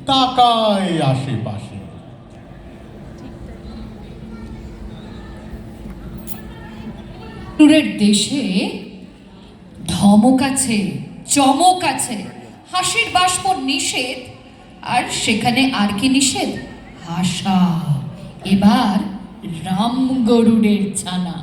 তাকায় আশেপাশে। টুরের দেশে ধমক আছে, চমক আছে, হাসির বাষ্প নিষেধ, আর সেখানে আর কি নিষেধ? হাসা। এবার রাম গরুড়ের ছানা।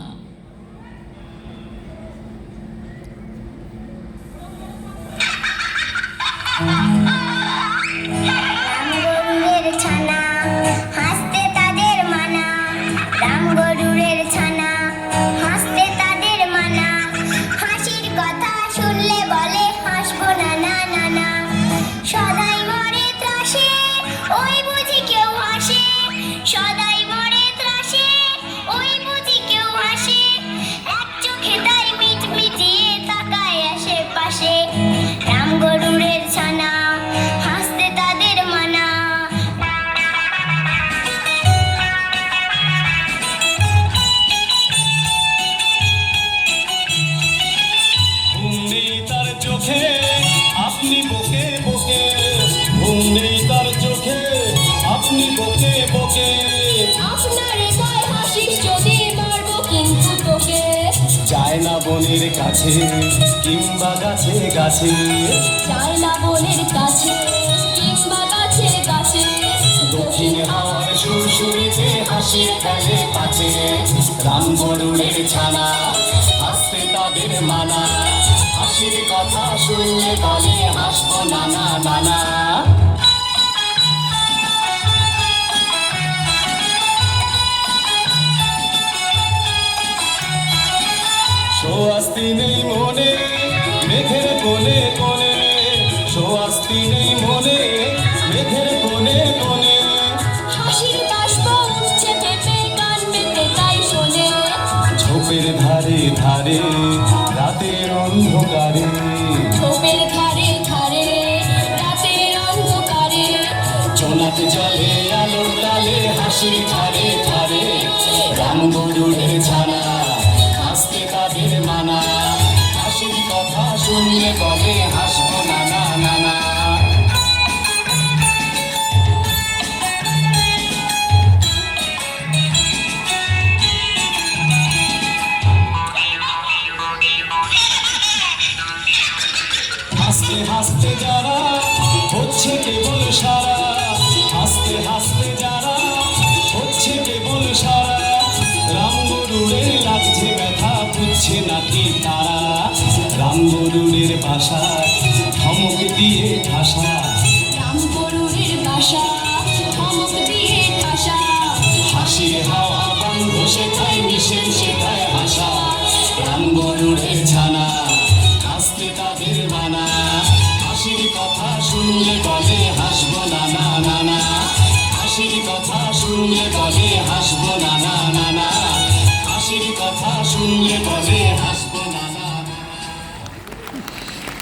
আপনি বকে বকে, ঘুম নেই তার চোখে, আপনি বকে বকে। আপনার গায়ে হাসিস যদি মারবো কিন্তু তোকে। যায় না বনের কাছে কিংবা গাছে গাছে, যায় না বনের কাছে কিংবা গাছে গাছে। দক্ষিণ হাওয়ার সুরসুরিতে হাসি ফেলে পাছে, রাম গরুড়ের ছানা হাসতে তাদের মানা, হাসির কথা শুনলে বলে হাসবো নানা নানা। সোয়াস্তি নেই মনে মেঘের কোণে কোণে, সোয়াস্তি নেই মনে মেঘের কোণে কোণে। হাসির বাষ্প উঠছে পেঁপে গান মেতে তাই শোনে। ঝোপের ধারে ধারে রাতের অন্ধকারে, ঝোপের ধারে ধারে রাতের অন্ধকারে। জোনাতে জলে আলো লালে হাসির ধারে ধারে, রাম গরুড়ের ছানা হাসতে তাদের মানা, হাসির কথা শুনলে বলে হাসবো নানা নানা। হাসতে হাসতে যারা হচ্ছে কেবল সারা, হাসতে হাসতে যারা হচ্ছে কেবল সারা, রাম গরুড়ের লাগছে ব্যথা বুঝছে নাকি তারা, রাম গরুড়ের ভাষা ধমক দিয়ে ঠাসা, রাম গরুড়ের বাসা ধমক দিয়ে ঠাসা। হাসির হাওয়া বন্ধ শেখায় নিষেধ